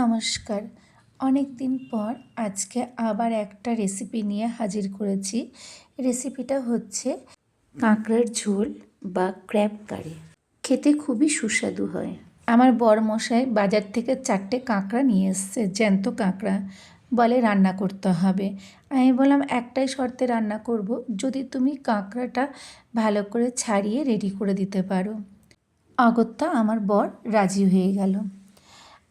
নমস্কার। অনেক দিন পর আজকে আবার একটা রেসিপি নিয়ে হাজির করেছি। রেসিপিটা হচ্ছে কাঁকড়ার ঝোল বা ক্র্যাব কারি। খেতে খুবই সুস্বাদু হয়। আমার বরমশাই বাজার থেকে 4টে কাঁকড়া নিয়ে এসছে, জ্যান্ত কাঁকড়া। বলে রান্না করতে হবে। আমি বললাম একটাই শর্তে রান্না করব, যদি তুমি কাঁকড়াটা ভালো করে ছাড়িয়ে রেডি করে দিতে পারো। অগত্যা আমার বর রাজি হয়ে গেল।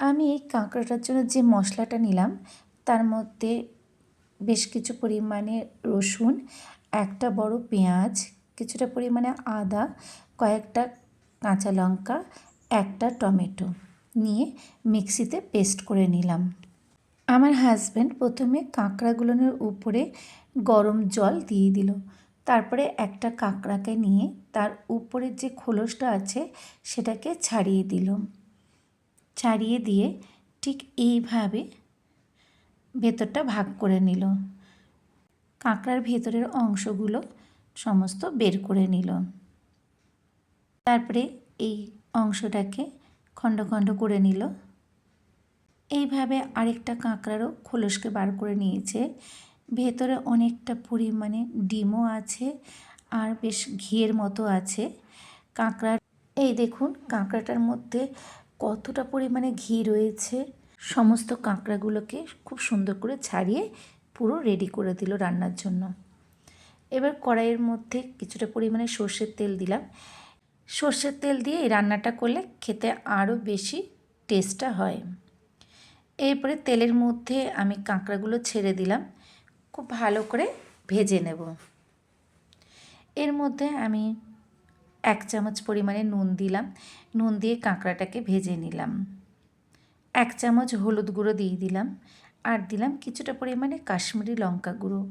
আমি এই কাঁকড়াটার জন্য যে মশলাটা নিলাম তার মধ্যে বেশ কিছু পরিমাণে রসুন, একটা বড় পেঁয়াজ, কিছুটা পরিমাণে আদা, কয়েকটা কাঁচা লঙ্কা, একটা টমেটো নিয়ে মিক্সিতে পেস্ট করে নিলাম। আমার হাজব্যান্ড প্রথমে কাঁকড়াগুলোর উপরে গরম জল দিয়ে দিল। তারপরে একটা কাঁকড়াকে নিয়ে তার উপরের যে খোলসটা আছে সেটাকে ছাড়িয়ে দিল। ছাড়িয়ে দিয়ে ঠিক এইভাবে ভেতরটা ভাগ করে নিল। কাঁকড়ার ভেতরের অংশগুলো সমস্ত বের করে নিল। তারপরে এই অংশটাকে খণ্ড খণ্ড করে নিল। এইভাবে আরেকটা কাঁকড়ারও খোলসকে বার করে নিয়েছে। ভেতরে অনেকটা পরিমাণে ডিমও আছে আর বেশ ঘিয়ের মতো আছে কাঁকড়ার। এই দেখুন কাঁকড়াটার মধ্যে কতটা পরিমাণে ঘি রয়েছে। সমস্ত কাঁকড়াগুলোকে খুব সুন্দর করে ছাড়িয়ে পুরো রেডি করে দিল রান্নার জন্য। এবার কড়াইয়ের মধ্যে কিছুটা পরিমাণে সর্ষের তেল দিলাম। সর্ষের তেল দিয়ে এই রান্নাটা করলে খেতে আরও বেশি টেস্টটা হয়। এরপরে তেলের মধ্যে আমি কাঁকড়াগুলো ছেড়ে দিলাম, খুব ভালো করে ভেজে নেব। এর মধ্যে আমি 1 চামচ পরিমাণে নুন দিলাম। নুন দিয়ে কাঁকড়াটাকে ভেজে নিলাম। 1 চামচ হলুদ গুঁড়ো দিয়ে দিলাম আর দিলাম কিছুটা পরিমাণে কাশ্মীরি লঙ্কা গুঁড়ো।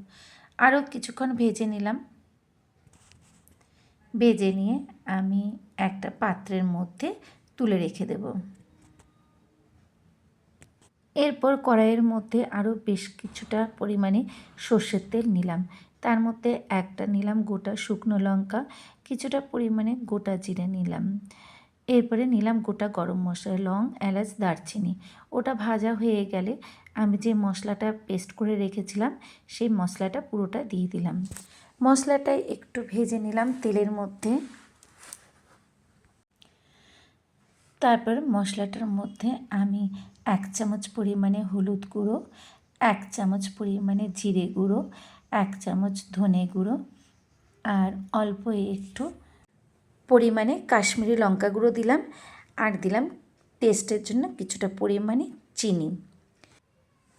আরও কিছুক্ষণ ভেজে নিলাম। ভেজে নিয়ে আমি একটা পাত্রের মধ্যে তুলে রেখে দেব। এরপর কড়াইয়ের মধ্যে আরও বেশ কিছুটা পরিমাণে সর্ষের তেল নিলাম। তার মধ্যে একটা নিলাম গোটা শুকনো লঙ্কা, কিছুটা পরিমাণে গোটা জিরে নিলাম। এরপরে নিলাম গোটা গরম মশলা, লং, এলাচ, দারচিনি। ওটা ভাজা হয়ে গেলে আমি যে মশলাটা পেস্ট করে রেখেছিলাম সেই মশলাটা পুরোটা দিয়ে দিলাম। মশলাটা একটু ভেজে নিলাম তেলের মধ্যে। তারপর মশলাটার মধ্যে আমি 1 চামচ পরিমাণে হলুদ গুঁড়ো, 1 চামচ পরিমাণে জিরে গুঁড়ো, 1 চামচ ধনে গুঁড়ো আর অল্প একটু পরিমাণে কাশ্মীরি লঙ্কা গুঁড়ো দিলাম আর দিলাম টেস্টের জন্য কিছুটা পরিমাণে চিনি।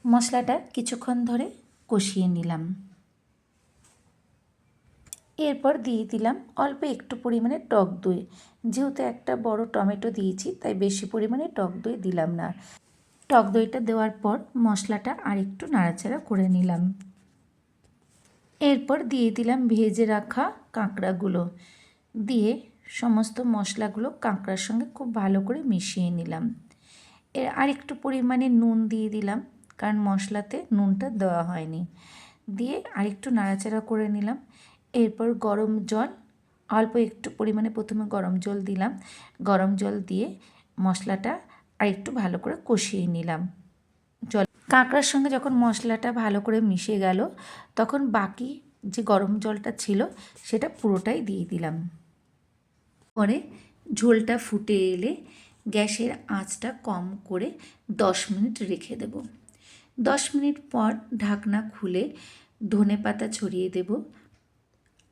মশলাটা কিছুক্ষণ ধরে কষিয়ে নিলাম। এরপর দিয়ে দিলাম অল্প একটু পরিমাণে টক দই। যেহেতু একটা বড় টমেটো দিয়েছি তাই বেশি পরিমাণে টক দই দিলাম না। টক দইটা দেওয়ার পর মশলাটা আর একটু নাড়াচাড়া করে নিলাম। এরপর দিয়ে দিলাম ভেজে রাখা কাঁকড়াগুলো। দিয়ে সমস্ত মশলাগুলো কাঁকড়ার সঙ্গে খুব ভালো করে মিশিয়ে নিলাম। এর আরেকটু পরিমাণে নুন দিয়ে দিলাম, কারণ মশলাতে নুনটা দেওয়া হয়নি। দিয়ে আরেকটু নাড়াচাড়া করে নিলাম। এরপর গরম জল অল্প একটু পরিমাণে প্রথমে গরম জল দিলাম। গরম জল দিয়ে মশলাটা আরেকটু ভালো করে কষিয়ে নিলাম। কাঁকড়ার সঙ্গে যখন মশলাটা ভালো করে মিশে গেল তখন বাকি যে গরম জলটা ছিল সেটা পুরোটাই দিয়ে দিলাম। পরে ঝোলটা ফুটে এলে গ্যাসের আঁচটা কম করে 10 মিনিট রেখে দেব। 10 মিনিট পর ঢাকনা খুলে ধনেপাতা ছড়িয়ে দেব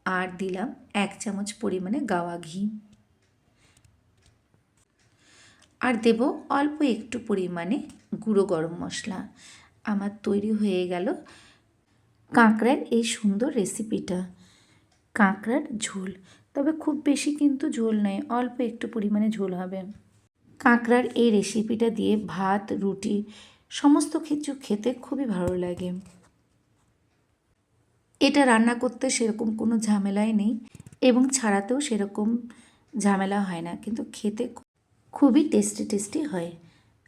আর দিলাম 1 চামচ পরিমাণে গাওয়া ঘি আর দেব অল্প একটু পরিমাণে গুঁড়ো গরম মশলা। আমার তৈরি হয়ে গেল কাঁকড়ার এই সুন্দর রেসিপিটা, কাঁকড়ার ঝোল। তবে খুব বেশি কিন্তু ঝোল নয়, অল্প একটু পরিমাণে ঝোল হবে। কাঁকড়ার এই রেসিপিটা দিয়ে ভাত, রুটি সমস্ত কিছু খেতে খুবই ভালো লাগে। এটা রান্না করতে সেরকম কোনো ঝামেলাই নেই এবং ছাড়াতেও সেরকম ঝামেলা হয় না, কিন্তু খেতে খুবই টেস্টি হয়।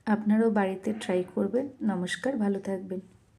আপনারাও বাড়িতে ট্রাই করবেন। নমস্কার, ভালো থাকবেন।